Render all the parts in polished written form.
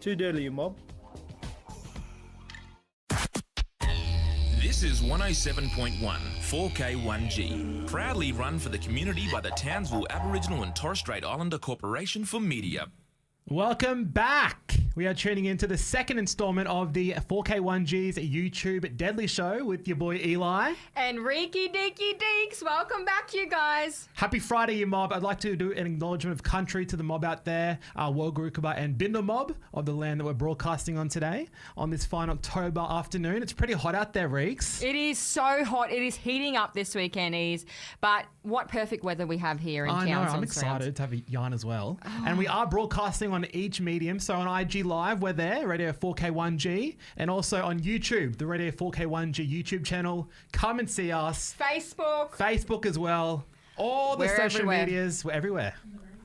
Too dirty, mob. This is 107.1 4K1G, proudly run for the community by the Townsville Aboriginal and Torres Strait Islander Corporation for Media. Welcome back. We are tuning into the second installment of the 4K1G's YouTube Deadly Show with your boy Eli. And Reeky Deeky Deeks. Welcome back, you guys. Happy Friday, you mob. I'd like to do an acknowledgement of country to the mob out there, Wogurukuba and Bindal mob of the land that we're broadcasting on today on this fine October afternoon. It's pretty hot out there, Reeks. It is so hot. It is heating up this weekend, but what perfect weather we have here in Townsville. I know. I'm excited to have a yarn as well. Oh. And we are broadcasting on each medium. So on IG Live, we're there, Radio 4K1G, and also on YouTube, the Radio 4K1G YouTube channel. Come and see us. Facebook as well. All the social medias, we're everywhere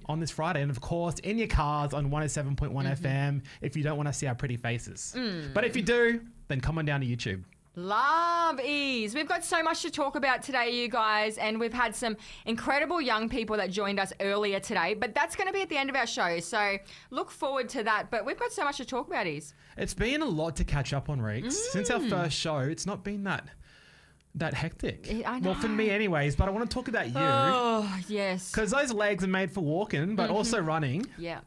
on this Friday. And of course, in your cars on 107.1 FM if you don't want to see our pretty faces. But if you do, then come on down to YouTube. Love ease. We've got so much to talk about today, you guys, and we've had some incredible young people that joined us earlier today, but that's going to be at the end of our show, so look forward to that. But we've got so much to talk about, Ease. It's been a lot to catch up on, Reeks. Since our first show, it's not been that hectic. I know. Well, for me anyways, but I want to talk about you. Oh, yes. Because those legs are made for walking, but also running. Yeah.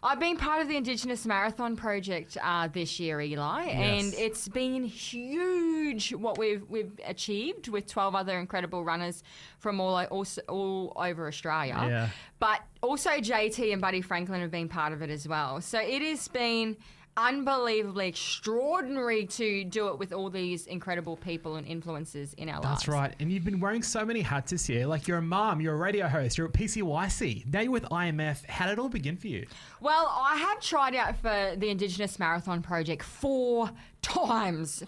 I've been part of the Indigenous Marathon Project this year, Eli, and it's been huge what we've achieved with 12 other incredible runners from all over Australia. Yeah. But also JT and Buddy Franklin have been part of it as well. So it has been unbelievably extraordinary to do it with all these incredible people and influencers in our lives. That's right. And you've been wearing so many hats this year. Like you're a mum, you're a radio host, you're at PCYC. Now you're with IMF. How did it all begin for you? Well, I have tried out for the Indigenous Marathon Project 4 times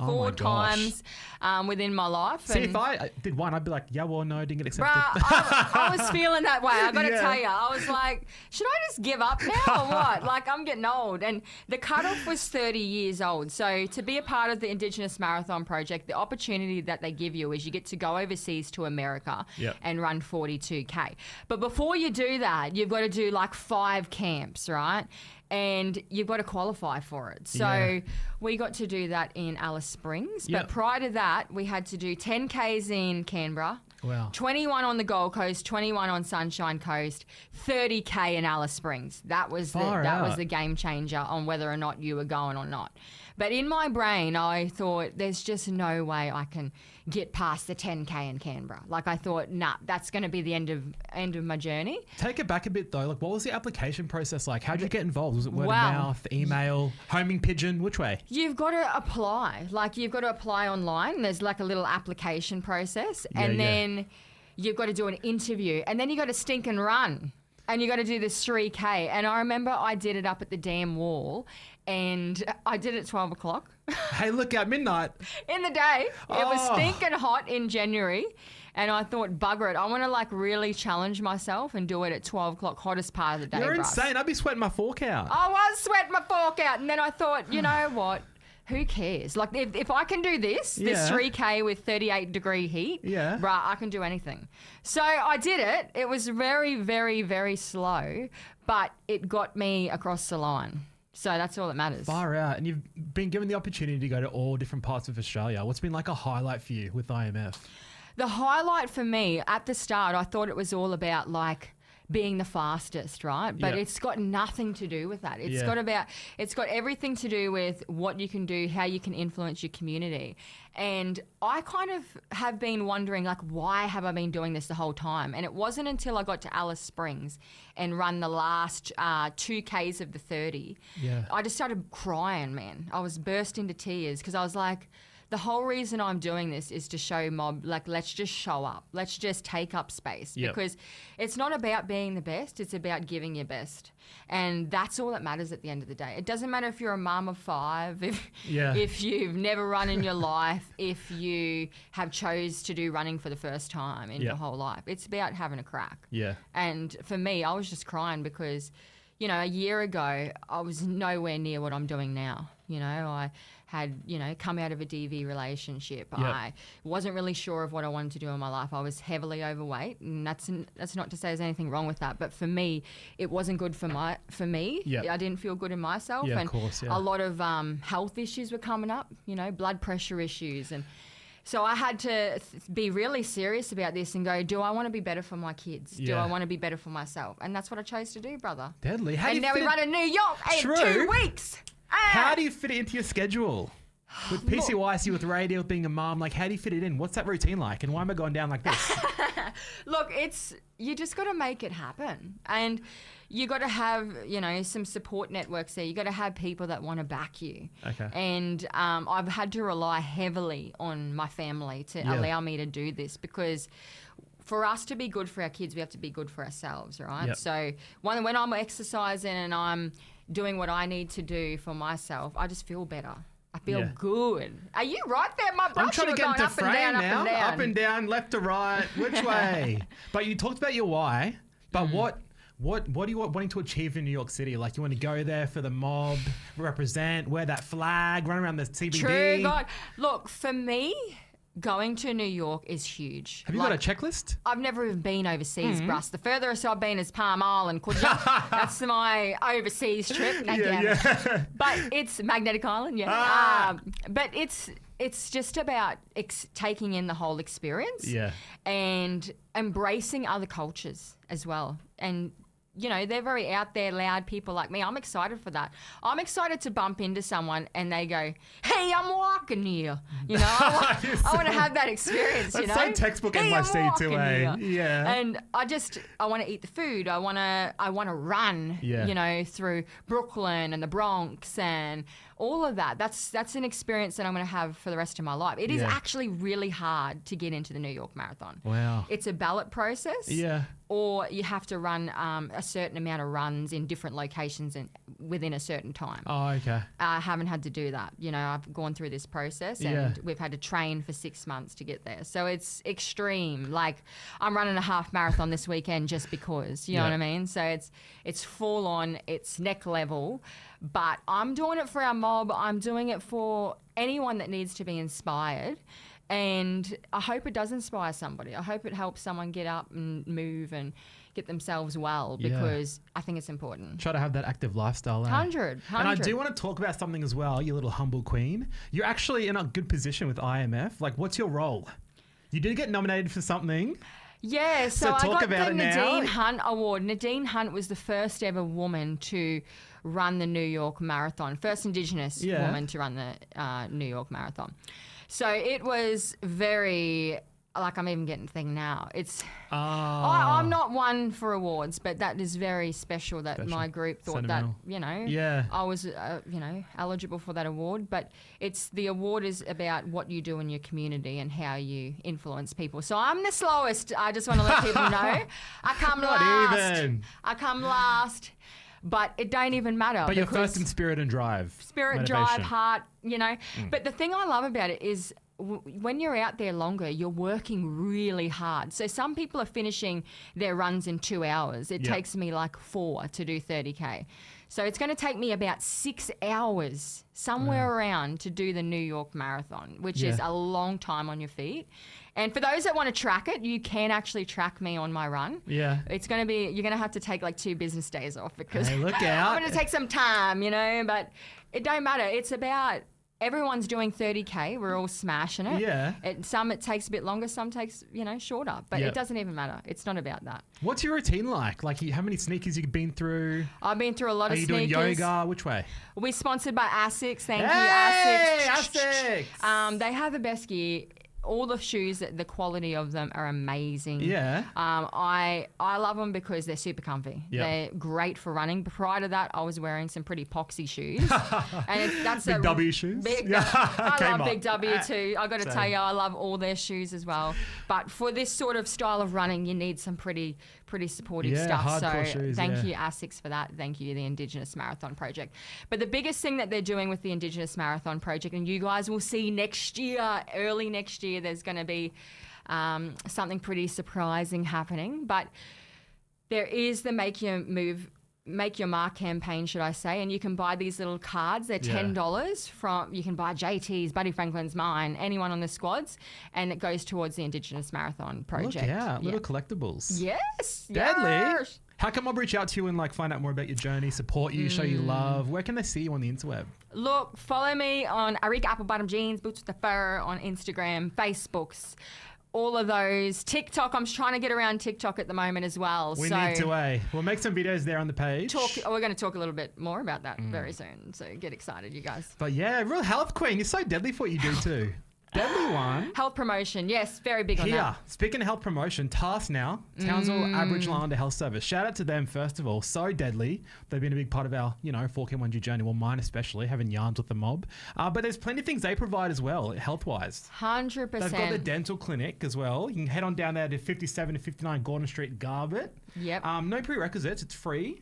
within my life. See, if I did one, I'd be like, yeah, well, no, didn't get accepted. I was feeling that way. I got to tell you, I was like, should I just give up now or what? Like, I'm getting old. And the cutoff was 30 years old. So to be a part of the Indigenous Marathon Project, the opportunity that they give you is you get to go overseas to America and run 42K. But before you do that, you've got to do like 5 camps, right? And you've got to qualify for it. So we got to do that in Alice Springs. But prior to that, we had to do 10Ks in Canberra, 21 on the Gold Coast, 21 on Sunshine Coast, 30K in Alice Springs. That was the game changer on whether or not you were going or not. But in my brain, I thought there's just no way I can get past the 10K in Canberra. Like I thought, nah, that's going to be the end of my journey. Take it back a bit though. Like what was the application process like? How did you get involved? Was it word of mouth, email, homing pigeon? Which way? You've got to apply. Like you've got to apply online. There's like a little application process. And then you've got to do an interview. And then you got to stink and run. And you got to do this 3K. And I remember I did it up at the dam wall. And I did it at 12 o'clock. Hey, look out, midnight. In the day. It was stinking hot in January. And I thought, bugger it. I want to like really challenge myself and do it at 12 o'clock, hottest part of the day. You're insane. I'd be sweating my fork out. I was sweating my fork out. And then I thought, you know what? Who cares? Like if I can do this 3K with 38-degree heat, I can do anything. So I did it. It was very, very, very slow, but it got me across the line. So that's all that matters. Far out. And you've been given the opportunity to go to all different parts of Australia. What's been like a highlight for you with IMF? The highlight for me at the start, I thought it was all about like being the fastest, right? But it's got nothing to do with that. It's got everything to do with what you can do, how you can influence your community. And I kind of have been wondering, like, why have I been doing this the whole time? And it wasn't until I got to Alice Springs and run the last 2Ks of the 30. Yeah. I just started crying, man. I was burst into tears because I was like, the whole reason I'm doing this is to show mob, like, let's just show up. Let's just take up space because it's not about being the best. It's about giving your best. And that's all that matters at the end of the day. It doesn't matter if you're a mum of 5, if you've never run in your life, if you have chose to do running for the first time in your whole life. It's about having a crack. Yeah. And for me, I was just crying because, you know, a year ago, I was nowhere near what I'm doing now. You know, I had, come out of a DV relationship. Yep. I wasn't really sure of what I wanted to do in my life. I was heavily overweight, and that's not to say there's anything wrong with that, but for me, it wasn't good for me. Yep. I didn't feel good in myself, Yeah, and of course, yeah. a lot of health issues were coming up. Blood pressure issues, and so I had to be really serious about this and go, do I want to be better for my kids? Do Yeah. I want to be better for myself? And that's what I chose to do, brother. Deadly. And now we run in New York in True. 2 weeks. How do you fit it into your schedule? With PCYC, with radio, being a mom, like, how do you fit it in? What's that routine like? And why am I going down like this? Look, you just got to make it happen. And you got to have, some support networks there. You got to have people that want to back you. Okay. And I've had to rely heavily on my family to allow me to do this, because for us to be good for our kids, we have to be good for ourselves, right? Yep. So when I'm exercising and I'm doing what I need to do for myself, I just feel better. I feel good. Are you right there, my brother? I'm trying to get into frame now. Up and down, left to right, which way? But you talked about your why. But what do you want wanting to achieve in New York City? Like, you want to go there for the mob, represent, wear that flag, run around the CBD? True, God. Look, for me, going to New York is huge. Have you got a checklist? I've never even been overseas, Bruss. The furthest I've been is Palm Island, Kudja. That's my overseas trip. Yeah. But it's Magnetic Island, but it's just about taking in the whole experience. Yeah. And embracing other cultures as well. And they're very out there, loud people like me. I'm excited for that. I'm excited to bump into someone and they go, "Hey, I'm walking here." I want to have that experience. That's so textbook NYC too, eh? Yeah. And I want to eat the food. I want to run. Through Brooklyn and the Bronx and all of that. That's an experience that I'm going to have for the rest of my life. It is actually really hard to get into the New York Marathon. Wow. It's a ballot process. Yeah. Or you have to run a certain amount of runs in different locations and within a certain time. Oh, okay. I haven't had to do that. I've gone through this process and we've had to train for 6 months to get there. So it's extreme. Like, I'm running a half marathon this weekend just because, you know what I mean? So it's full on, it's neck level. But I'm doing it for our mob. I'm doing it for anyone that needs to be inspired. And I hope it does inspire somebody. I hope it helps someone get up and move and get themselves well, because I think it's important. Try to have that active lifestyle. 100. And I do want to talk about something as well, you little humble queen. You're actually in a good position with IMF. Like, what's your role? You did get nominated for something. Yeah, so I talk got about the it now. Nadine Hunt Award. Nadine Hunt was the first ever woman to run the New York Marathon. First Indigenous woman to run the New York Marathon. So it was very, like, I'm even getting the thing now. I'm not one for awards, but that is very special that my group thought that, I was, eligible for that award. But the award is about what you do in your community and how you influence people. So I'm the slowest. I just want to let people know. I come last. But it don't even matter. But you're first in spirit and drive. Spirit, drive, heart, But the thing I love about it is when you're out there longer, you're working really hard. So some people are finishing their runs in 2 hours. It takes me like 4 to do 30K. So it's going to take me about 6 hours somewhere around to do the New York Marathon, which is a long time on your feet. And for those that want to track it, you can actually track me on my run. Yeah. It's going to be, you're going to have to take like 2 business days off because look out. I'm going to take some time, but it don't matter. It's about, everyone's doing 30K. We're all smashing it. Yeah. Some it takes a bit longer, some takes, shorter. But it doesn't even matter. It's not about that. What's your routine like? Like, how many sneakers you've been through? I've been through a lot of sneakers. Are you doing yoga? Which way? We're sponsored by ASICS. Thank you, ASICS. They have the best gear. All the shoes, the quality of them are amazing. Yeah. I love them because they're super comfy. Yep. They're great for running. Prior to that, I was wearing some pretty poxy shoes. And that's Big W shoes? I love Big W too. I got to tell you, I love all their shoes as well. But for this sort of style of running, you need some pretty supportive stuff. So shoes, thank you, ASICS, for that. Thank you, the Indigenous Marathon Project. But the biggest thing that they're doing with the Indigenous Marathon Project, and you guys will see next year, early next year, there's going to be something pretty surprising happening. But there is the Make Your Move Make Your Mark campaign, should I say, and you can buy these little cards. They're $10 from, you can buy JT's, Buddy Franklin's, mine, anyone on the squads, and it goes towards the Indigenous Marathon project. Look out, little collectibles. Yes. Deadly. Yes. How can Mob reach out to you and like find out more about your journey, support you, show you love? Where can they see you on the interweb? Look, follow me on Arika Apple Bottom Jeans, Boots with the Fur on Instagram, Facebooks, all of those. TikTok, I'm trying to get around TikTok at the moment as well. We need to, We'll make some videos there on the page. We're going to talk a little bit more about that very soon. So get excited, you guys. But yeah, real health queen. You're so deadly for what you do too. Deadly one. Health promotion, yes, very big on that. Speaking of health promotion, TASK now, Townsville Aboriginal Islander Health Service. Shout out to them, first of all. So deadly. They've been a big part of our, 4K1G journey. Well, mine especially, having yarns with the mob. But there's plenty of things they provide as well, health-wise. 100%. They've got the dental clinic as well. You can head on down there to 57 to 59 Gordon Street, Garbutt. Yep. No prerequisites. It's free.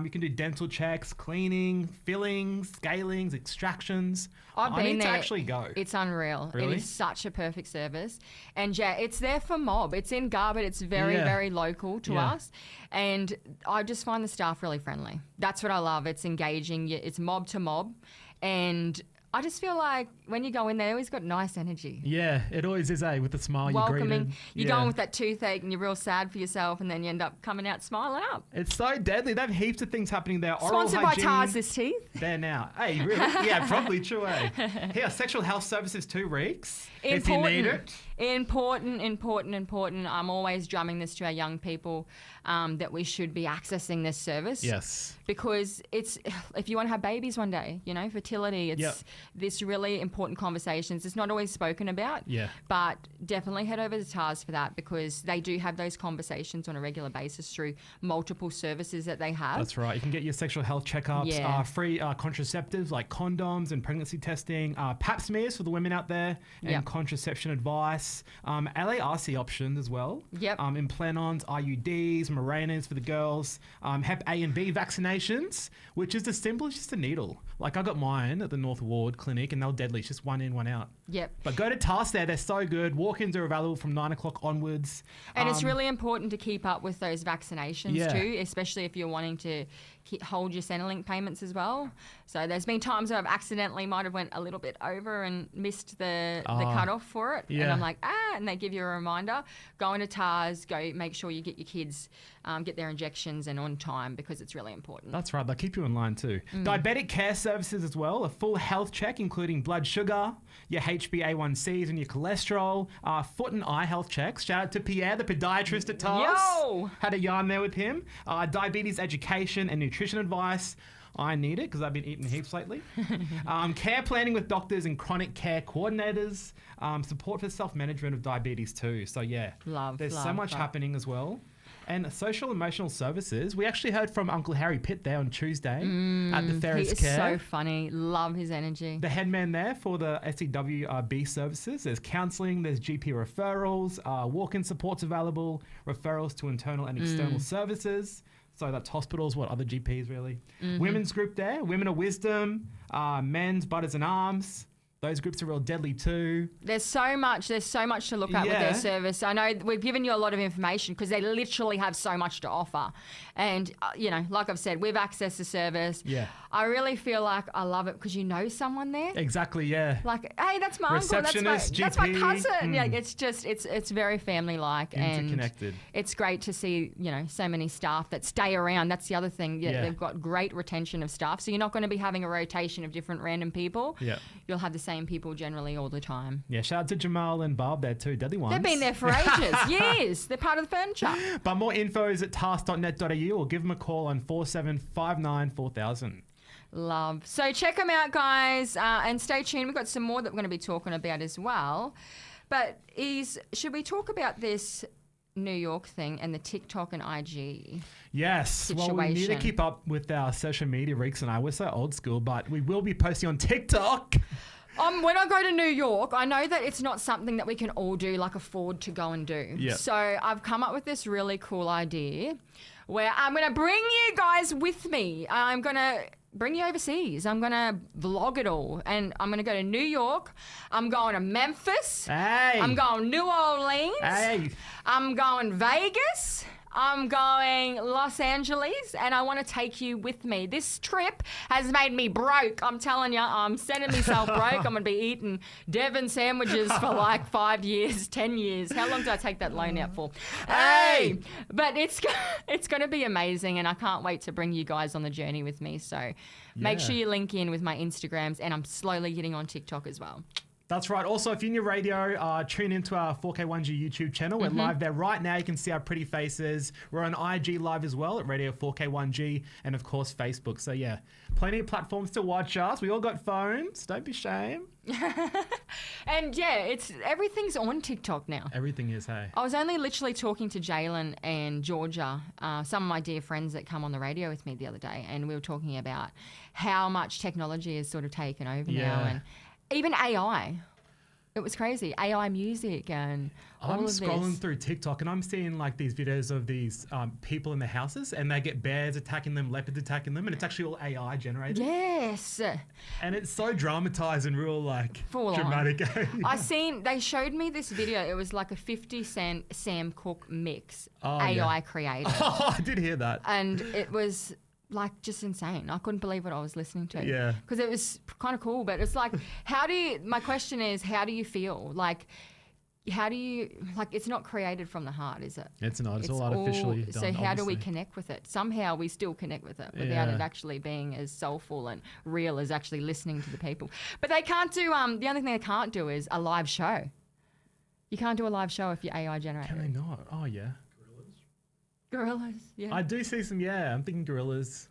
You can do dental checks, cleaning, fillings, scalings, extractions. I've been there. To actually go. It's unreal. Really? It is such a perfect service. And yeah, it's there for mob. It's in Garbutt. It's very, very local to us. And I just find the staff really friendly. That's what I love. It's engaging. It's mob to mob. And I just feel like when you go in there, always got nice energy. Yeah, it always is, with a smile. Welcoming. You go in with that toothache and you're real sad for yourself, and then you end up coming out smiling up. It's so deadly. They have heaps of things happening there. Sponsored by Tarsus Teeth. There now. Hey, really? Yeah, probably true, Here, sexual health services too, Reeks. If you need it. Important. I'm always drumming this to our young people that we should be accessing this service. Yes. Because it's, if you want to have babies one day, fertility, it's this really important conversations. It's not always spoken about. Yeah. But definitely head over to TARS for that, because they do have those conversations on a regular basis through multiple services that they have. That's right. You can get your sexual health checkups, free contraceptives like condoms and pregnancy testing, pap smears for the women out there, and contraception advice, LARC options as well. Yep. Implanons, IUDs, Mirana's for the girls, Hep A and B vaccinations, which is as simple as just a needle. Like I got mine at the North Ward Clinic, and they're deadly. It's just one in, one out. Yep. But go to TASK there. They're so good. Walk-ins are available from 9 o'clock onwards. And it's really important to keep up with those vaccinations too, especially if you're wanting to hold your Centrelink payments as well. So there's been times where I've accidentally might have went a little bit over and missed the cutoff for it. Yeah. And I'm like, and they give you a reminder. Go into TARS, go make sure you get your kids, get their injections and on time, because it's really important. That's right. They'll keep you in line too. Diabetic care services as well. A full health check, including blood sugar, your HbA1cs and your cholesterol, foot and eye health checks. Shout out to Pierre, the podiatrist at TARS. Yo! Had a yarn there with him. Diabetes education and nutrition advice. I need it because I've been eating heaps lately. Care planning with doctors and chronic care coordinators. Support for self-management of diabetes too. So yeah, there's so much happening as well. And social emotional services. We actually heard from Uncle Harry Pitt there on Tuesday at the Ferris Care. He is so funny. Love his energy. The head man there for the SEWB services. There's counselling, there's GP referrals, walk-in supports available, referrals to internal and external services. So that's hospitals, other GPs really. Women's group there, Women of Wisdom, men's Butters and Arms. Those groups are real deadly too. There's so much to look at with their service. I know we've given you a lot of information because they literally have so much to offer. And, like I've said, we've accessed the service. Yeah. I really feel like I love it because you know someone there. Exactly, yeah. Like, hey, that's my uncle. That's my cousin. Yeah, it's just, it's very family-like. Interconnected. And it's great to see, so many staff that stay around. That's the other thing. Yeah. They've got great retention of staff. So you're not going to be having a rotation of different random people. Yeah. You'll have the same people generally all the time. Yeah, shout out to Jamal and Barb there too, deadly ones. They've been there for ages. Yes, they're part of the furniture. But more info is at task.net.au or give them a call on 4759 4000. Love. So check them out, guys, and stay tuned. We've got some more that we're going to be talking about as well. But should we talk about this New York thing and the TikTok and IG situation? Well, we need to keep up with our social media, Reeks and I. We're so old school, but we will be posting on TikTok. When I go to New York, I know that it's not something that we can all do, afford to go and do. Yep. So I've come up with this really cool idea where I'm going to bring you guys with me. I'm going to bring you overseas. I'm going to vlog it all. And I'm going to go to New York. I'm going to Memphis. Hey. I'm going New Orleans. Hey. I'm going Vegas. I'm going Los Angeles, and I want to take you with me. This trip has made me broke. I'm telling you, I'm sending myself broke. I'm going to be eating Devon sandwiches for like 5 years, 10 years. How long do I take that loan out for? Hey! But it's going to be amazing, and I can't wait to bring you guys on the journey with me. So make sure you link in with my Instagrams, and I'm slowly getting on TikTok as well. That's right. Also, if you're in your radio, tune into our 4K1G YouTube channel. We're live there right now. You can see our pretty faces. We're on IG Live as well at Radio 4K1G and, of course, Facebook. So, yeah, plenty of platforms to watch us. We all got phones. Don't be ashamed. And, yeah, everything's on TikTok now. Everything is, hey. I was only literally talking to Jalen and Georgia, some of my dear friends that come on the radio with me the other day, and we were talking about how much technology has sort of taken over now. And even AI. It was crazy. AI music and all of this. I'm scrolling through TikTok and I'm seeing like these videos of these people in their houses and they get bears attacking them, leopards attacking them, and it's actually all AI generated. Yes. And it's so dramatized and real like full dramatic. They showed me this video. It was like a 50 Cent Sam Cooke mix, created. Oh, I did hear that. And it was like just insane. I couldn't believe what I was listening to. Yeah. Because it was kind of cool, but it's like, my question is, how do you feel? Like, it's not created from the heart, is it? It's not. It's all artificially done. So how do we connect with it? Somehow we still connect with it without it actually being as soulful and real as actually listening to the people. But they can't do, the only thing they can't do is a live show. You can't do a live show if you're AI generated. Can they not? Oh, yeah. Gorillas, yeah. I do see some, I'm thinking gorillas.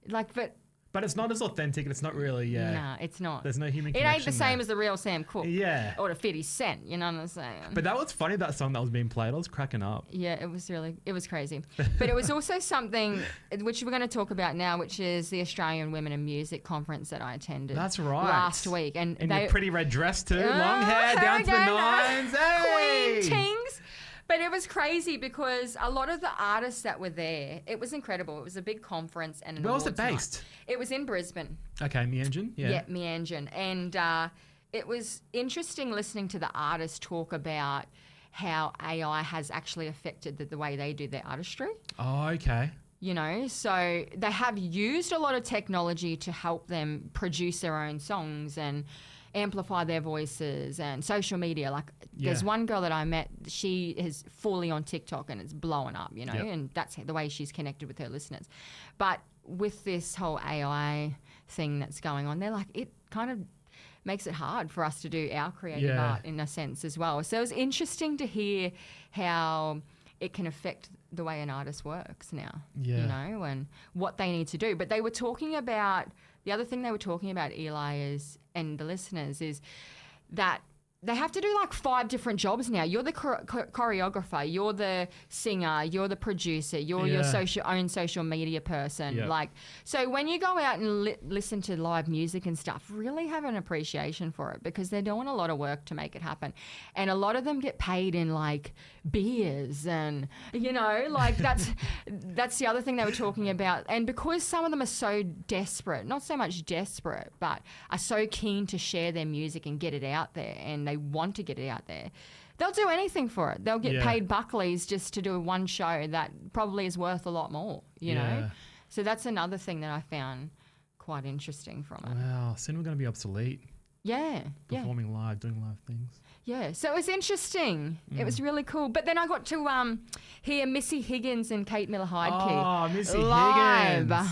But it's not as authentic and it's not really, Nah, it's not. There's no human connection. It ain't the same there. as the real Sam Cooke. Yeah. Or the 50 Cent, you know what I'm saying? But that was funny, that song that was being played. I was cracking up. Yeah, it was crazy. But it was also something which we're going to talk about now, which is the Australian Women in Music conference that I attended. That's right. Last week. And your pretty red dress too. Long hair down to the nines. Hey! Queen Tings. But it was crazy because a lot of the artists that were there, it was incredible. It was a big conference. And where was it based? It was in Brisbane. Okay, Meanjin? Yeah, Meanjin. And it was interesting listening to the artists talk about how AI has actually affected the way they do their artistry. Oh, okay. You know, so they have used a lot of technology to help them produce their own songs and amplify their voices and social media. Like there's one girl that I met, she is fully on TikTok and it's blowing up, you know, and that's the way she's connected with her listeners. But with this whole AI thing that's going on, they're like, it kind of makes it hard for us to do our creative art in a sense as well. So it was interesting to hear how it can affect the way an artist works now, you know, and what they need to do. But they were talking about, the other thing they were talking about, Eli, and the listeners, is that they have to do like 5 different jobs now. You're the choreographer, you're the singer, you're the producer, you're your own social media person. Yep. Like, so when you go out and listen to live music and stuff, really have an appreciation for it because they're doing a lot of work to make it happen. And a lot of them get paid in like beers and, you know, like that's the other thing they were talking about. And because some of them are so desperate, not so much desperate, but are so keen to share their music and get it out there, and they want to get it out there, they'll do anything for it. They'll get paid buckleys just to do one show that probably is worth a lot more, you know? So that's another thing that I found quite interesting from it. Wow, soon we're going to be obsolete. Yeah. Performing live, doing live things. Yeah, so it was interesting. It was really cool. But then I got to hear Missy Higgins and Kate Miller-Heidke. Oh, Missy live. Higgins.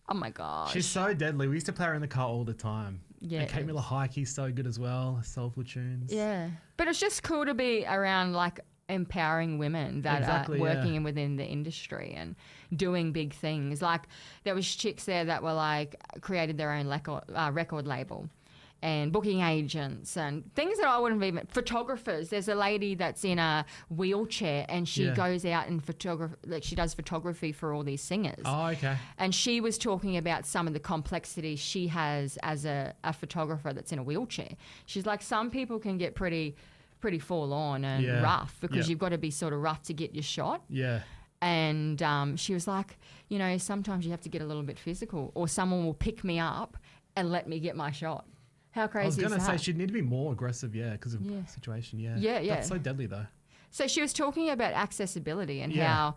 Oh, my gosh. She's so deadly. We used to play her in the car all the time. Yeah. And Kate Miller-Heidke's so good as well. Soulful tunes. Yeah. But it's just cool to be around, like, empowering women that are working within the industry and doing big things. Like, there was chicks there that were, like, created their own record label. And booking agents and things that I wouldn't have even... Photographers. There's a lady that's in a wheelchair and she goes out and she does photography for all these singers. Oh, okay. And she was talking about some of the complexities she has as a photographer that's in a wheelchair. She's like, some people can get pretty full on and rough because you've got to be sort of rough to get your shot. Yeah. And she was like, you know, sometimes you have to get a little bit physical or someone will pick me up and let me get my shot. How crazy is that? I was going to say she'd need to be more aggressive, because of the situation, Yeah, yeah. That's so deadly, though. So she was talking about accessibility and how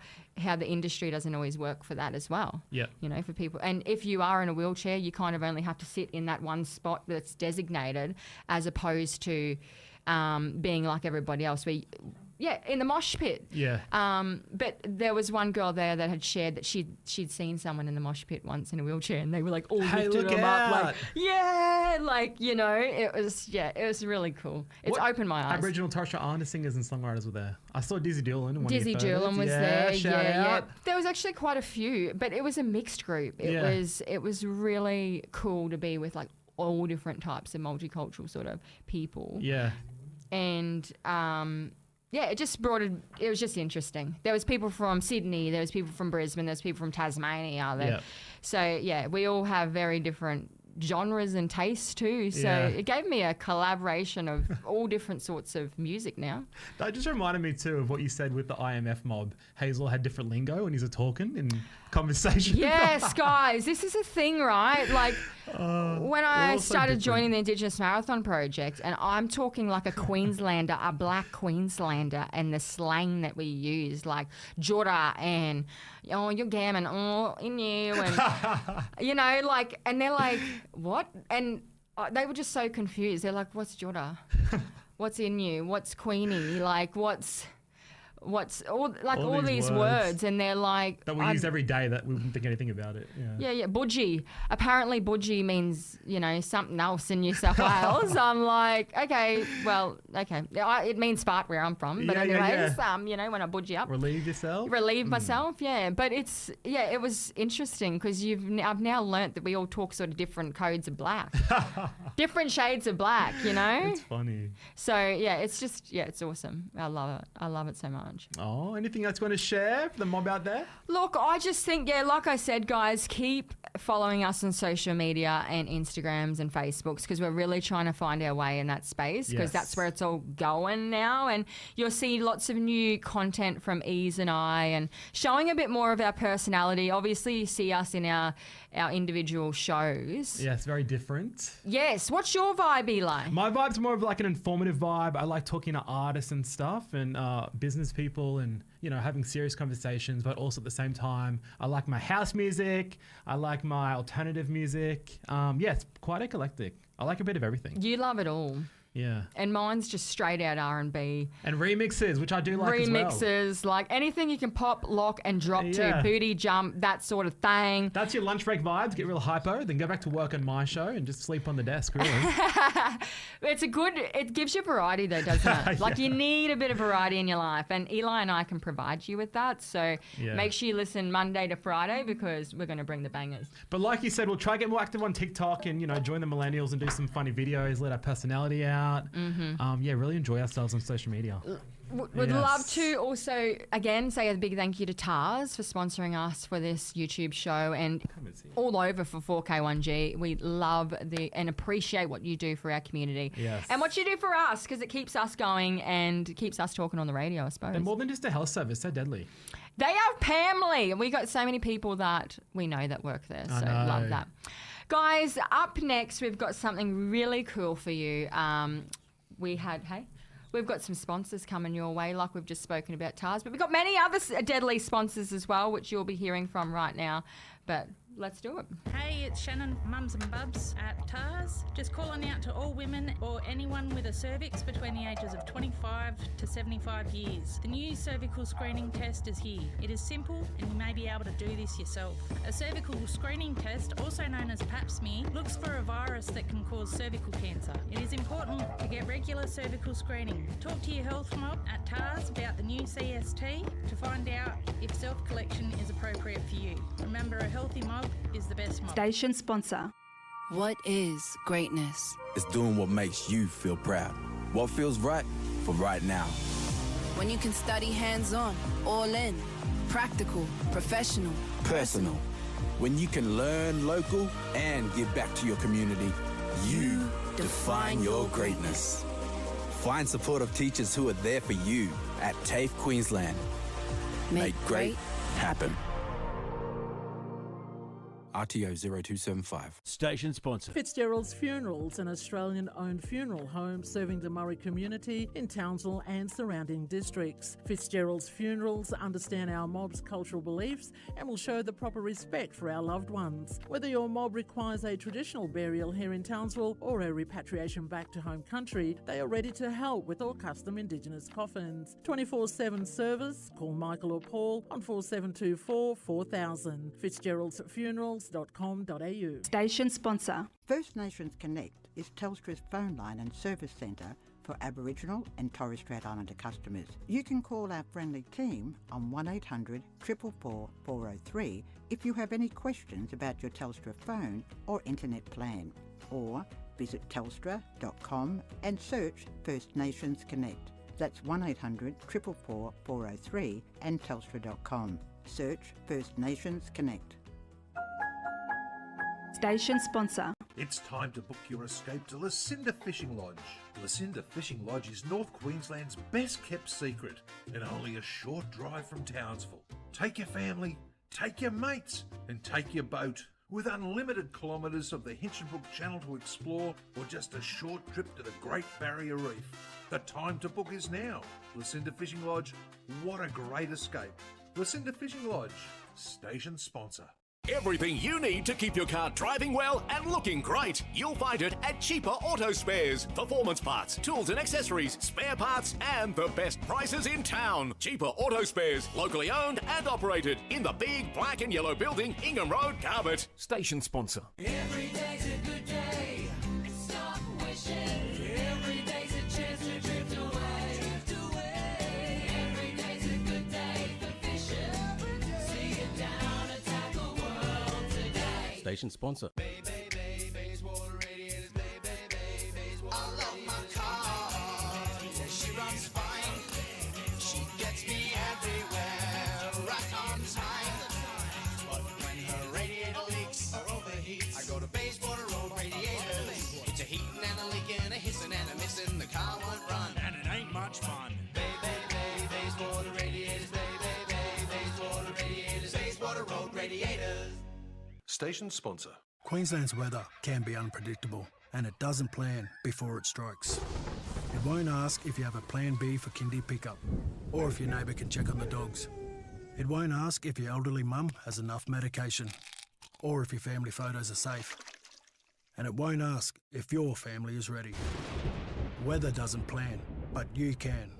the industry doesn't always work for that as well. Yeah. You know, for people. And if you are in a wheelchair, you kind of only have to sit in that one spot that's designated, as opposed to being like everybody else in the mosh pit. Yeah. But there was one girl there that had shared that she'd seen someone in the mosh pit once in a wheelchair, and they were like all lifted them up, like, you know, it was really cool. It's opened my eyes. Aboriginal and Torres Strait Islander singers and songwriters were there. I saw Dizzy Doolan in one Dizzy of your photos. Doolan was there. Shout out. There was actually quite a few, but it was a mixed group. It was really cool to be with like all different types of multicultural sort of people. Yeah. And it just it was just interesting. There was people from Sydney, there was people from Brisbane, there was people from Tasmania. So, we all have very different genres and tastes too. So it gave me a collaboration of all different sorts of music now. That just reminded me too of what you said with the IMF mob. Hazel had different lingo when he's talking in conversation. Yes, guys, this is a thing, right? Like when I started joining the Indigenous Marathon Project, and I'm talking like a Queenslander, a black Queenslander, and the slang that we use, like Jora and you're gammon, in you, and you know, like, and they're like, what? And they were just so confused. They're like, what's Jora? What's in you? What's Queenie? Like, what's all these words, and they're like that we use every day that we wouldn't think anything about it. Budgie. Apparently budgie means, you know, something else in New South Wales. I'm like, okay, it means fart where I'm from, but anyways, you know, when I budgie up, relieve yourself, myself, but it's it was interesting because I've now learnt that we all talk sort of different codes of black, different shades of black, you know. It's funny. So it's just it's awesome. I love it so much. Oh, anything else you want to share for the mob out there? Look, I just think, like I said, guys, keep following us on social media and Instagrams and Facebooks, because we're really trying to find our way in that space, because that's where it's all going now. And you'll see lots of new content from Ease and I, and showing a bit more of our personality. Obviously, you see us in our individual shows. Yeah, it's very different. Yes. What's your vibe, Eli? My vibe's more of like an informative vibe. I like talking to artists and stuff, and business people, and, you know, having serious conversations, but also at the same time, I like my house music. I like my alternative music. It's quite eclectic. I like a bit of everything. You love it all. Yeah. And mine's just straight out R&B. And remixes, which I do like as well. Remixes, like anything you can pop, lock and drop to, booty jump, that sort of thing. That's your lunch break vibes, get real hypo, then go back to work on my show and just sleep on the desk, really. It gives you variety though, doesn't it? Like you need a bit of variety in your life, and Eli and I can provide you with that. So make sure you listen Monday to Friday, because we're going to bring the bangers. But like you said, we'll try to get more active on TikTok and, you know, join the millennials and do some funny videos, let our personality out. Really enjoy ourselves on social media. Would love to also, again, say a big thank you to Tars for sponsoring us for this YouTube show, and all over for 4K1G. We love and appreciate what you do for our community. Yes. And what you do for us, because it keeps us going and keeps us talking on the radio, I suppose. They're more than just a health service, so deadly. They are Pamely. We got so many people that we know that work there, so love that. Guys, up next, we've got something really cool for you. We've got some sponsors coming your way, like we've just spoken about Tars, but we've got many other deadly sponsors as well, which you'll be hearing from right now. But let's do it. Hey, it's Shannon, mums and bubs at Tars. Just calling out to all women or anyone with a cervix between the ages of 25 to 75 years. The new cervical screening test is here. It is simple, and you may be able to do this yourself. A cervical screening test, also known as pap smear, looks for a virus that can cause cervical cancer. It is important to get regular cervical screening. Talk to your health mob at Tars about the new CST to find out if self-collection is appropriate for you. Remember, a healthy mob is the best mob. Station sponsor. What is greatness? It's doing what makes you feel proud. What feels right for right now. When you can study hands-on, all in, practical, professional, personal. When you can learn local and give back to your community, you define your greatness. Find supportive teachers who are there for you at TAFE Queensland. Make great happen. RTO 0275. Station sponsor. Fitzgerald's Funerals, an Australian-owned funeral home serving the Murray community in Townsville and surrounding districts. Fitzgerald's Funerals understand our mob's cultural beliefs and will show the proper respect for our loved ones. Whether your mob requires a traditional burial here in Townsville or a repatriation back to home country, they are ready to help with all custom Indigenous coffins. 24/7 service. Call Michael or Paul on 4724 4000. Fitzgerald'sFunerals.com.au. Station sponsor. First Nations Connect is Telstra's phone line and service centre for Aboriginal and Torres Strait Islander customers. You can call our friendly team on 1800 444 403 if you have any questions about your Telstra phone or internet plan, or visit telstra.com and search First Nations Connect. That's 1800 444 403 and telstra.com. Search First Nations Connect. Station sponsor. It's time to book your escape to Lucinda Fishing Lodge. Lucinda Fishing Lodge is North Queensland's best kept secret and only a short drive from Townsville. Take your family, take your mates and take your boat. With unlimited kilometres of the Hinchinbrook Channel to explore, or just a short trip to the Great Barrier Reef. The time to book is now. Lucinda Fishing Lodge, what a great escape. Lucinda Fishing Lodge, station sponsor. Everything you need to keep your car driving well and looking great. You'll find it at Cheaper Auto Spares. Performance parts, tools and accessories, spare parts, and the best prices in town. Cheaper Auto Spares, locally owned and operated in the big black and yellow building, Ingham Road, Carbet. Station sponsor. Every day's a good day. Stop wishing. Every day's a chance to drift away. Drift away. Every day's a good day for fishing. See it down and tackle world today. Station sponsor. She runs fine. She gets me everywhere, right on time. But when her radiator leaks or overheats, I go to Bayswater Road Radiators. It's a heating and a leaking, a hissing and a missing. The car won't run, and it ain't much fun. Bayswater Radiators. Bayswater Radiators. Bayswater Road Radiators. Station sponsor. Queensland's weather can be unpredictable, and it doesn't plan before it strikes. It won't ask if you have a plan B for kindy pickup, or if your neighbour can check on the dogs. It won't ask if your elderly mum has enough medication, or if your family photos are safe. And it won't ask if your family is ready. Weather doesn't plan, but you can.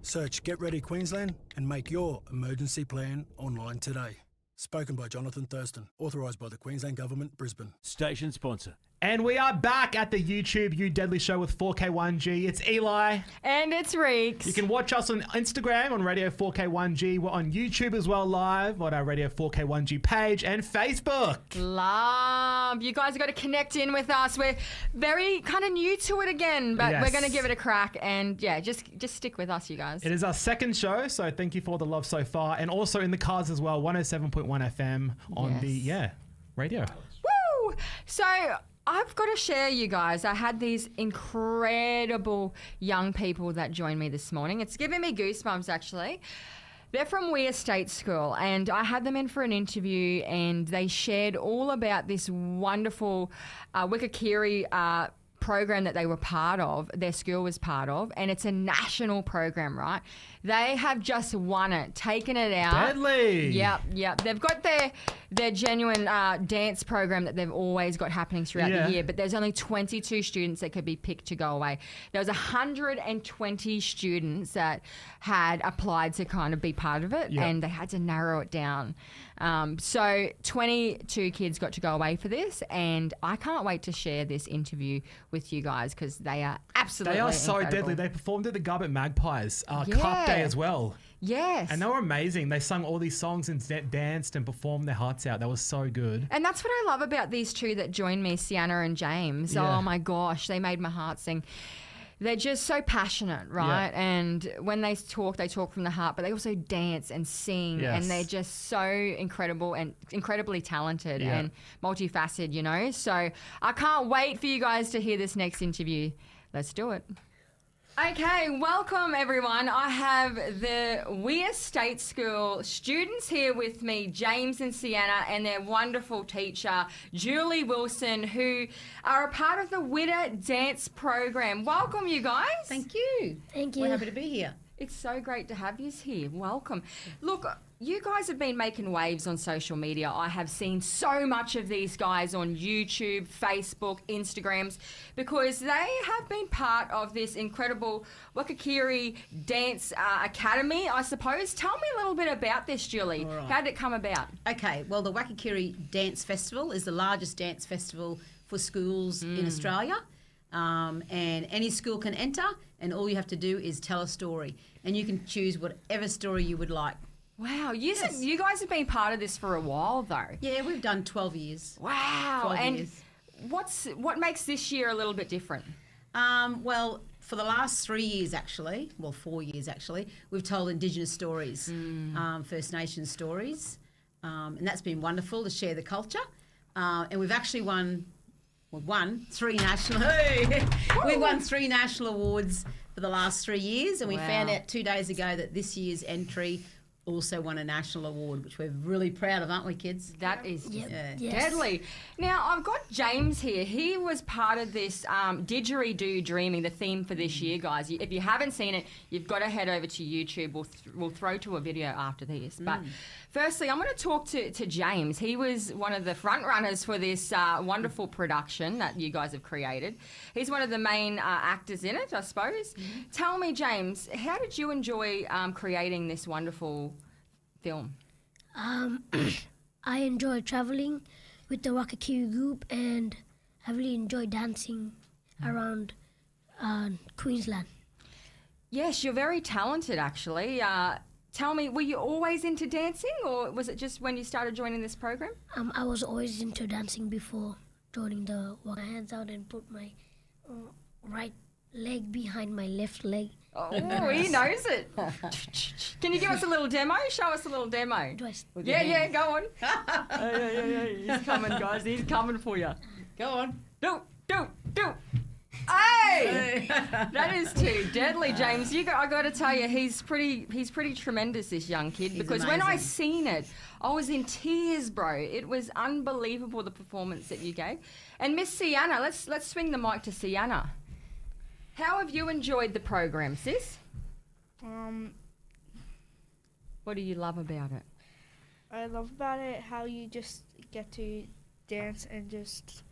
Search Get Ready Queensland and make your emergency plan online today. Spoken by Jonathan Thurston, authorised by the Queensland Government, Brisbane. Station sponsor. And we are back at the YouTube You Deadly Show with 4K1G. It's Eli. And it's Reeks. You can watch us on Instagram on Radio 4K1G. We're on YouTube as well, live on our Radio 4K1G page, and Facebook. Love. You guys have got to connect in with us. We're very kind of new to it again, but Yes. we're going to give it a crack. And yeah, just stick with us, you guys. It is our second show, so thank you for the love so far. And also in the cars as well, 107.1 FM on the radio. Woo! So I've got to share, you guys. I had these incredible young people that joined me this morning. It's giving me goosebumps, actually. They're from Weir State School, and I had them in for an interview, and they shared all about this wonderful Wikakiri program that they were part of, their school was part of, and it's a national program, right? They have just won it, taken it out. Deadly. Yep. They've got their genuine dance program that they've always got happening throughout the year, but there's only 22 students that could be picked to go away. There was 120 students that had applied to kind of be part of it, and they had to narrow it down. So 22 kids got to go away for this, and I can't wait to share this interview with you guys because they are absolutely They are so incredible. deadly. They performed at the Garbutt Magpies Cup Day as well. Yes. And they were amazing. They sung all these songs and danced and performed their hearts out. That was so good. And that's what I love about these two that joined me, Sienna and James. Yeah. Oh my gosh, they made my heart sing. They're just so passionate, right? Yeah. And when they talk from the heart, but they also dance and sing, Yes. and they're just so incredible and incredibly talented and multifaceted, you know? So I can't wait for you guys to hear this next interview. Let's do it. Okay, welcome everyone. I have the Weir State School students here with me, James and Sienna, and their wonderful teacher, Julie Wilson, who are a part of the Witter Dance program. Welcome, you guys. Thank you. Thank you. We're happy to be here. It's so great to have you here. Welcome. Look, you guys have been making waves on social media. I have seen so much of these guys on YouTube, Facebook, Instagrams, because they have been part of this incredible Wakakiri Dance Academy, I suppose. Tell me a little bit about this, Julie. All right. How did it come about? Okay, well, the Wakakiri Dance Festival is the largest dance festival for schools in Australia. And any school can enter, and all you have to do is tell a story. And you can choose whatever story you would like. Wow, you guys have been part of this for a while, though. Yeah, we've done 12 years. Wow. 12 and years. what makes this year a little bit different? Well, for the last 3 years, actually, 4 years, actually, we've told Indigenous stories, First Nations stories, and that's been wonderful to share the culture. And we've actually won 3 national. We've won 3 national awards for the last 3 years, and we found out 2 days ago that this year's entry also won a national award, which we're really proud of, aren't we, kids? That is Yes. deadly. Now, I've got James here. He was part of this Didgeridoo Dreaming, the theme for this year, guys. If you haven't seen it, you've got to head over to YouTube. We'll throw to a video after this. But firstly, I'm going to talk to James. He was one of the front runners for this wonderful production that you guys have created. He's one of the main actors in it, I suppose. Tell me, James, how did you enjoy creating this wonderful film? I enjoy traveling with the Wakakiri group, and I really enjoy dancing around Queensland. Yes, you're very talented, actually. Tell me, were you always into dancing, or was it just when you started joining this program? I was always into dancing before joining the walk. My hands out and put my right leg behind my left leg. Oh, he knows it. Can you give us a little demo? Show us a little demo. Yeah, go on. Yeah. He's coming, guys. He's coming for you. Go on. Do. Hey! That is too deadly, James. I got to tell you, he's pretty tremendous, this young kid. Because when I seen it, I was in tears, bro. It was unbelievable, the performance that you gave. And Miss Sienna, let's swing the mic to Sienna. How have you enjoyed the program, sis? What do you love about it? I love about it how you just get to dance and just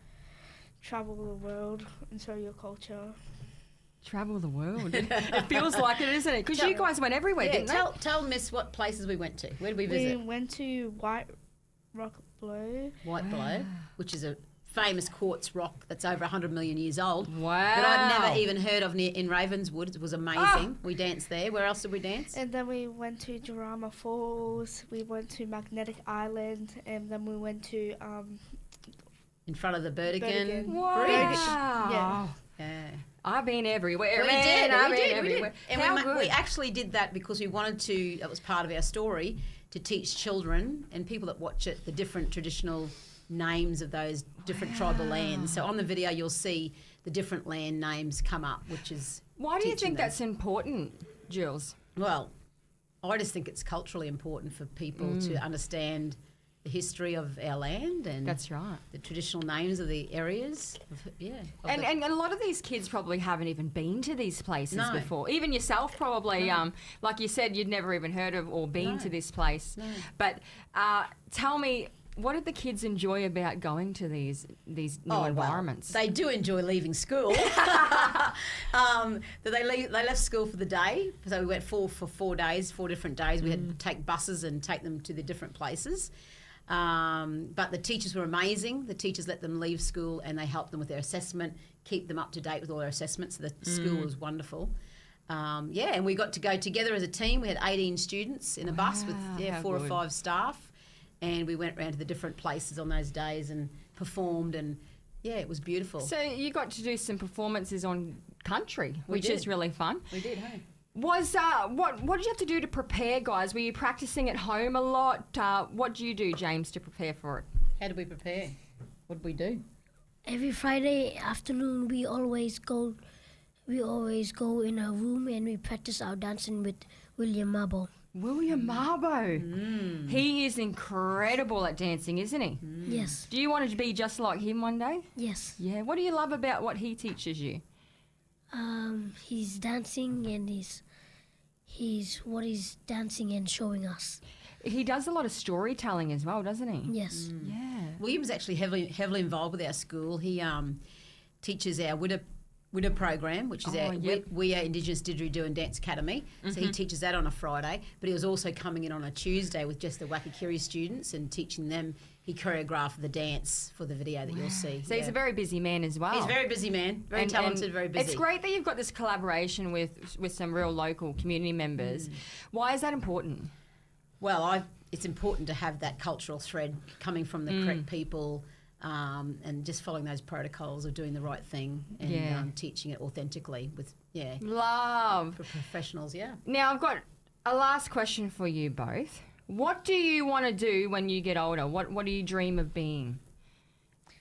travel the world and show your culture. Travel the world. It feels like it, isn't it? Because you guys went everywhere, didn't they? Tell Miss what places we went to. Where did we visit? We went to White Rock Blow. White Blow, which is a famous quartz rock that's over 100 million years old. Wow. That I'd never even heard of in Ravenswood. It was amazing. We danced there. Where else did we dance? And then we went to Jarama Falls. We went to Magnetic Island. And then we went to... in front of the Berdigan Wow. Bridge. Yeah. I've been everywhere. We did. Everywhere. And How good. we actually did that because we wanted to, that was part of our story, to teach children and people that watch it the different traditional names of those different tribal lands. So on the video you'll see the different land names come up, which is Why do you think that's important, Jules? Well, I just think it's culturally important for people to understand the history of our land and that's right, the traditional names of the areas. And a lot of these kids probably haven't even been to these places No. before. Even yourself probably, No. like you said, you'd never even heard of or been No. to this place. No. But tell me, what did the kids enjoy about going to these new environments? Well, they do enjoy leaving school. They left school for the day, so we went for 4 days, 4 different days. We had to take buses and take them to the different places. But the teachers were amazing. The teachers let them leave school and they helped them with their assessment, keep them up to date with all their assessments. So the school was wonderful. And we got to go together as a team. We had 18 students in a bus with 4 or 5 staff. And we went around to the different places on those days and performed, and it was beautiful. So you got to do some performances on country, which is really fun. We did, hey? Was what did you have to do to prepare, guys? Were you practicing at home a lot? What do you do, James, to prepare for it? How did we prepare? What did we do? Every Friday afternoon, we always go we always go in a room and we practice our dancing with William Marble. William Marbo. He is incredible at dancing, isn't he? Yes. Do you want to be just like him one day? Yes. Yeah. What do you love about what he teaches you? He's dancing and he's dancing and showing us. He does a lot of storytelling as well, doesn't he? Yes. Yeah. William's actually heavily involved with our school. He teaches our Widow program, which is We Are Indigenous Didgeridoo and Dance Academy. So he teaches that on a Friday, but he was also coming in on a Tuesday with just the Wakakiri students and teaching them. He choreographed the dance for the video that you'll see. So he's a very busy man as well. He's a very busy man, very talented, very busy. It's great that you've got this collaboration with some real local community members. Why is that important? Well, it's important to have that cultural thread coming from the correct people, and just following those protocols of doing the right thing and teaching it authentically with love for professionals. Yeah. Now I've got a last question for you both. What do you want to do when you get older? What do you dream of being?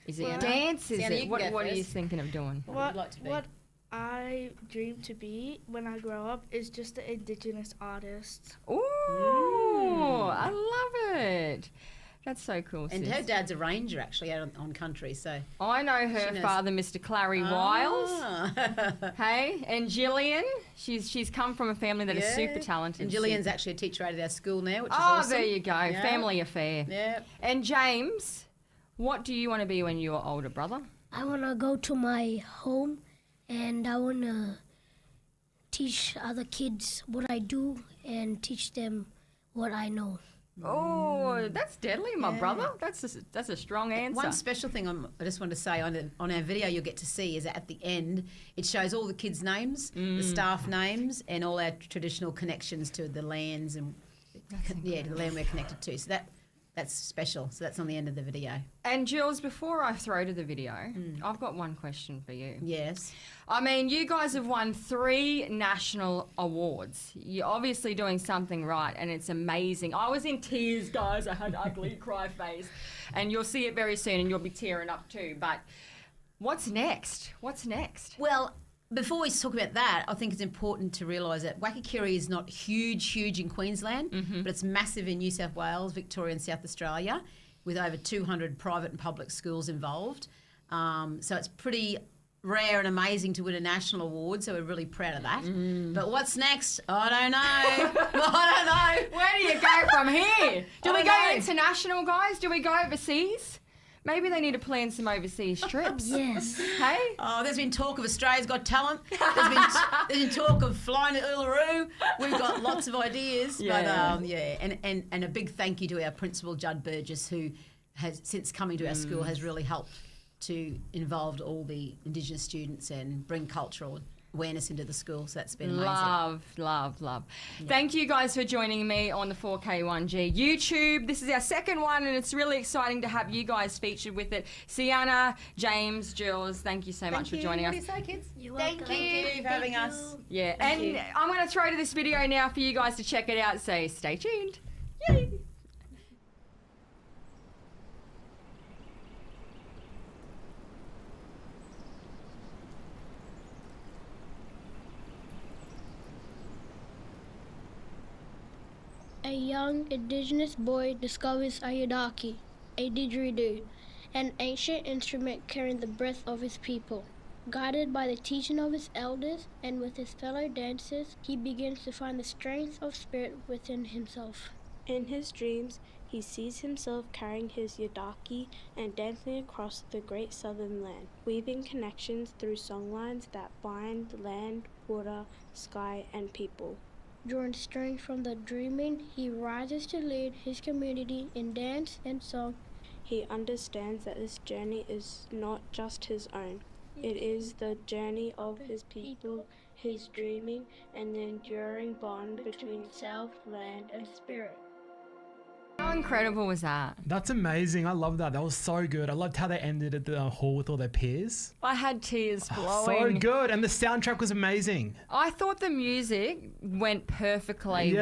Is it dance? Is it what are you thinking of doing? What would you like to be? What I dream to be when I grow up is just an Indigenous artist. Ooh, I love it. That's so cool. And her dad's a ranger actually out on country, so I know her father, Mr. Clary Wiles. Hey, and Gillian, she's come from a family that is super talented. And Gillian's actually a teacher at our school now, which is awesome. There you go, family affair. Yeah. And James, what do you want to be when you're older, brother? I want to go to my home and I want to teach other kids what I do and teach them what I know. Oh, that's deadly, my brother. That's a strong answer. One special thing I just want to say on our video you'll get to see is that at the end it shows all the kids' names, the staff names, and all our traditional connections to the lands and to the land we're connected to. So that's special. So that's on the end of the video. And Jules, before I throw to the video, I've got one question for you. Yes. I mean, you guys have won 3 national awards. You're obviously doing something right, and it's amazing. I was in tears, guys. I had an ugly cry face. And you'll see it very soon, and you'll be tearing up too. But what's next? What's next? Well, before we talk about that, I think it's important to realise that Wakakiri is not huge in Queensland, but it's massive in New South Wales, Victoria and South Australia, with over 200 private and public schools involved. So it's pretty rare and amazing to win a national award, so we're really proud of that. But what's next? I don't know. I don't know. Where do you go from here? Do we go international, guys? Do we go overseas? Maybe they need to plan some overseas trips. Yes. Hey? Oh, there's been talk of Australia's Got Talent. There's been talk of flying to Uluru. We've got lots of ideas. Yeah. But and a big thank you to our principal, Judd Burgess, who has, since coming to our school, has really helped to involve all the Indigenous students and bring cultural awareness into the school. So that's been amazing. Love. Yeah. Thank you guys for joining me on the 4K1G YouTube. This is our second one, and it's really exciting to have you guys featured with it. Sienna, James, Jules, thank you so much for joining us. What do you say, kids? Thank you. Thank you for having us. Yeah, and I'm going to throw to this video now for you guys to check it out, so stay tuned. Yay! A young Indigenous boy discovers a yidaki, a didgeridoo, an ancient instrument carrying the breath of his people. Guided by the teaching of his elders and with his fellow dancers, he begins to find the strength of spirit within himself. In his dreams, he sees himself carrying his yidaki and dancing across the great southern land, weaving connections through songlines that bind land, water, sky, and people. Drawing strength from the dreaming, he rises to lead his community in dance and song. He understands that this journey is not just his own. It is the journey of his people, his dreaming, and the enduring bond between self, land, and spirit. How incredible was that? That's amazing. I love that. That was so good. I loved how they ended at the hall with all their peers. I had tears flowing. So good. And the soundtrack was amazing. I thought the music went perfectly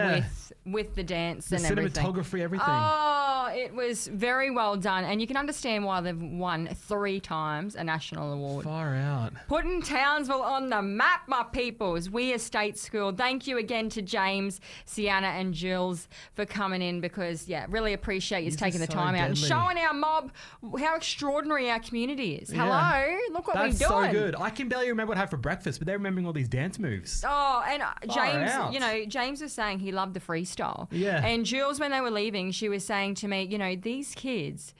with the dance and everything. The cinematography, everything. Oh, it was very well done. And you can understand why they've won 3 times a national award. Far out. Putting Townsville on the map, my peoples. We Estate School. Thank you again to James, Sienna and Jules for coming in because, really appreciate you taking the time out and showing our mob how extraordinary our community is. Hello, look what we're doing. That's so good. I can barely remember what I had for breakfast, but they're remembering all these dance moves. Oh, and James, James was saying he loved the freestyle. Yeah. And Jules, when they were leaving, she was saying to me, these kids,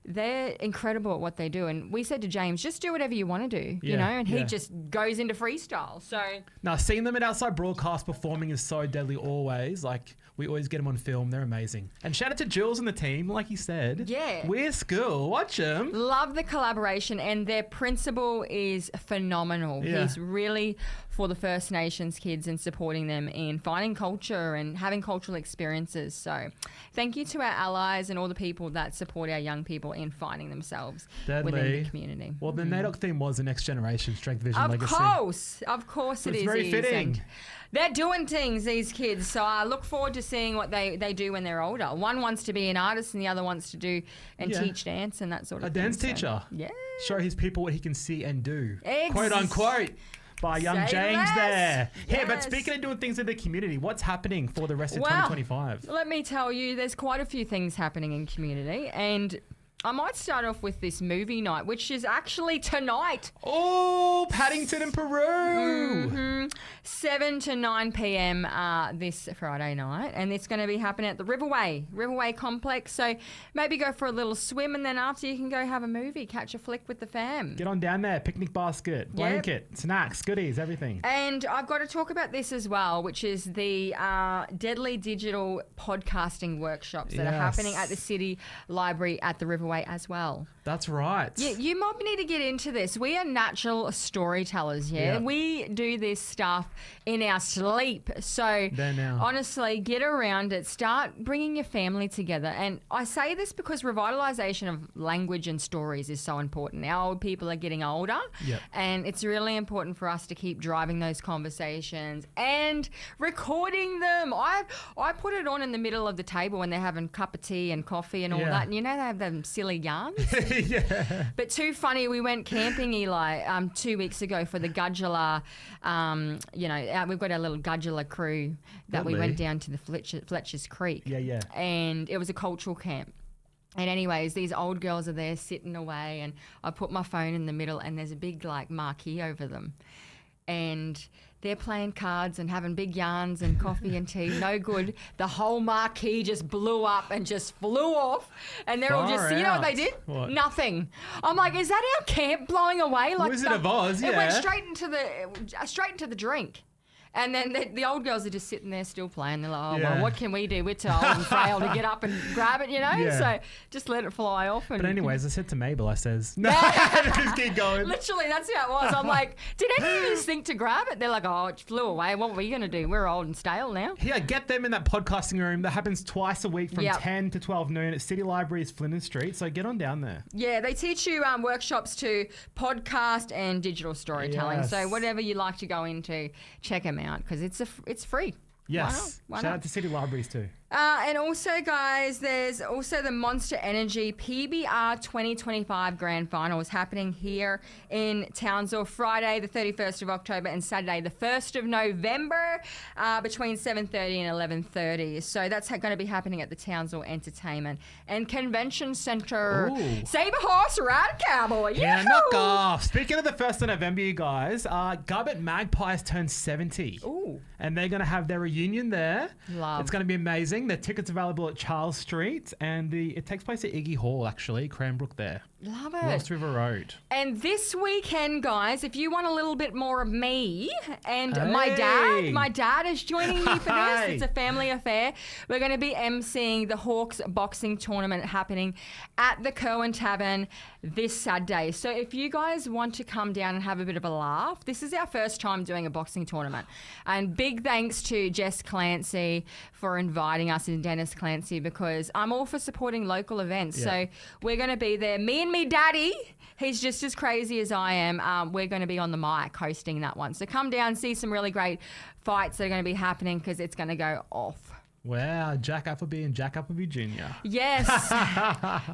they're incredible at what they do. And we said to James, just do whatever you want to do, and he just goes into freestyle. So now, seeing them at Outside Broadcast performing is so deadly always. Like, we always get them on film. They're amazing. And shout out to Jules and the team, like you said. Yeah. We're school. Watch them. Love the collaboration, and their principal is phenomenal. Yeah. He's really for the First Nations kids and supporting them in finding culture and having cultural experiences. So thank you to our allies and all the people that support our young people in finding themselves within the community. Well, the NAIDOC theme was the next generation Strength Vision Legacy. Of course it is. It's very fitting. They're doing things, these kids. So I look forward to seeing what they do when they're older. One wants to be an artist and the other wants to do and teach dance and that sort of thing. A dance teacher. Yeah. Show his people what he can see and do. Ex- Quote unquote. By young Say James less. there. Yes. Yeah, but speaking of doing things in the community, what's happening for the rest of 2025? Let me tell you, there's quite a few things happening in community, and I might start off with this movie night, which is actually tonight. Oh, Paddington and Peru. 7 to 9 p.m. This Friday night, and it's going to be happening at the Riverway Complex. So maybe go for a little swim, and then after you can go have a movie, catch a flick with the fam. Get on down there, picnic basket, blanket, snacks, goodies, everything. And I've got to talk about this as well, which is the Deadly Digital Podcasting Workshops that are happening at the City Library at the Riverway as well. That's right. Yeah, you might need to get into this. We are natural storytellers, We do this stuff in our sleep. So honestly, get around it. Start bringing your family together. And I say this because revitalisation of language and stories is so important. Our old people are getting older, and it's really important for us to keep driving those conversations and recording them. I put it on in the middle of the table when they're having a cup of tea and coffee and all that. And they have them silly yarns. But too funny, we went camping, Eli, 2 weeks ago for the Gudula, we've got our little Gudula crew that we went down to the Fletcher's Creek. And it was a cultural camp. And anyways, these old girls are there sitting away, and I put my phone in the middle, and there's a big marquee over them. And they're playing cards and having big yarns and coffee and tea. No good. The whole marquee just blew up and just flew off. And they're all just, you know what they did? What? Nothing. I'm like, is that our camp blowing away? Like Wizard of Oz, It went straight into the drink. And then the old girls are just sitting there still playing. They're like, well, what can we do? We're too old and frail to get up and grab it, So just let it fly off. But anyways, I said to Mabel, I says, no, just keep going. Literally, that's how it was. I'm like, did any of you think to grab it? They're like, oh, it flew away. What were you going to do? We're old and stale now. Yeah, get them in that podcasting room. That happens twice a week from 10 to 12 noon at City Library's Flinders Street. So get on down there. Yeah, they teach you workshops to podcast and digital storytelling. Yes. So whatever you like to go into, check them out because it's free. Yes. Why Shout not? out to City Libraries too. And also, guys, there's also the Monster Energy PBR 2025 Grand Finals happening here in Townsville, Friday the 31st of October and Saturday the 1st of November between 7:30 and 11:30. So that's going to be happening at the Townsville Entertainment and Convention Centre. Ooh. Save a horse, ride a cowboy. Yeah, Yee-hoo! knock off. Speaking of the 1st of November, you guys, Gubbett Magpies turned 70. Ooh. And they're going to have their reunion there. Love. It's going to be amazing. The tickets available at Charles Street, and it takes place at Iggy Hall, actually, Cranbrook there. Love it. Ross River Road. And this weekend, guys, if you want a little bit more of me and my dad is joining me for this. It's a family affair. We're going to be emceeing the Hawks boxing tournament happening at the Kerwin Tavern this Saturday. So if you guys want to come down and have a bit of a laugh, this is our first time doing a boxing tournament. And big thanks to Jess Clancy for inviting us and Dennis Clancy because I'm all for supporting local events. Yeah. So we're going to be there. Me and me daddy, he's just as crazy as I am. We're going to be on the mic hosting that one. So come down, see some really great fights that are going to be happening because it's going to go off. Wow, Jack Appleby and Jack Appleby Jr. Yes.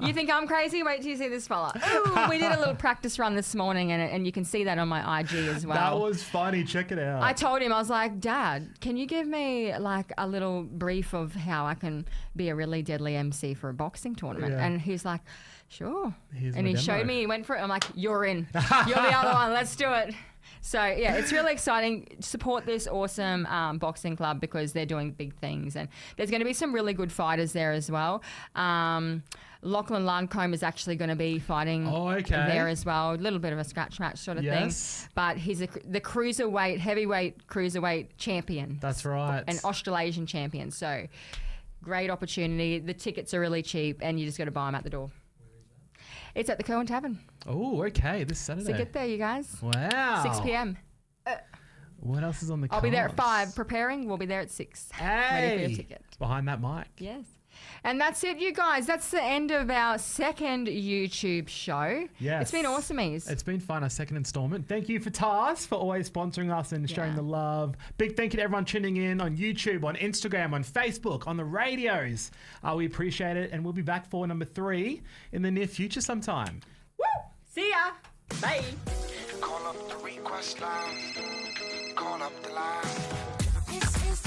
You think I'm crazy? Wait till you see this fella. Ooh, we did a little practice run this morning, and you can see that on my IG as well. That was funny. Check it out. I told him, I was like, Dad, can you give me like a little brief of how I can be a really deadly MC for a boxing tournament? Yeah. And he's like, sure. Here's And my he demo. showed me, he went for it. I'm like, you're in. You're the other one. Let's do it. So, yeah, it's really exciting. Support this awesome boxing club because they're doing big things. And there's going to be some really good fighters there as well. Lachlan Lancombe is actually going to be fighting there as well. A little bit of a scratch match sort of thing. But he's the heavyweight cruiserweight champion. That's right. An Australasian champion. So, great opportunity. The tickets are really cheap and you just got to buy them at the door. It's at the Cohen Tavern. Oh, okay. This Saturday. So get there, you guys. Wow. 6 p.m. What else is on the I'll be there at cards? 5 preparing. We'll be there at 6. Hey. Ready for your ticket. Behind that mic. Yes. And that's it, you guys. That's the end of our second YouTube show. Yes. It's been awesomies. It's been fun, our second installment. Thank you for Tars for always sponsoring us and showing the love. Big thank you to everyone tuning in on YouTube, on Instagram, on Facebook, on the radios. We appreciate it. And we'll be back for number 3 in the near future sometime. Woo! See ya. Bye. Call up the request line. Call up the line. This is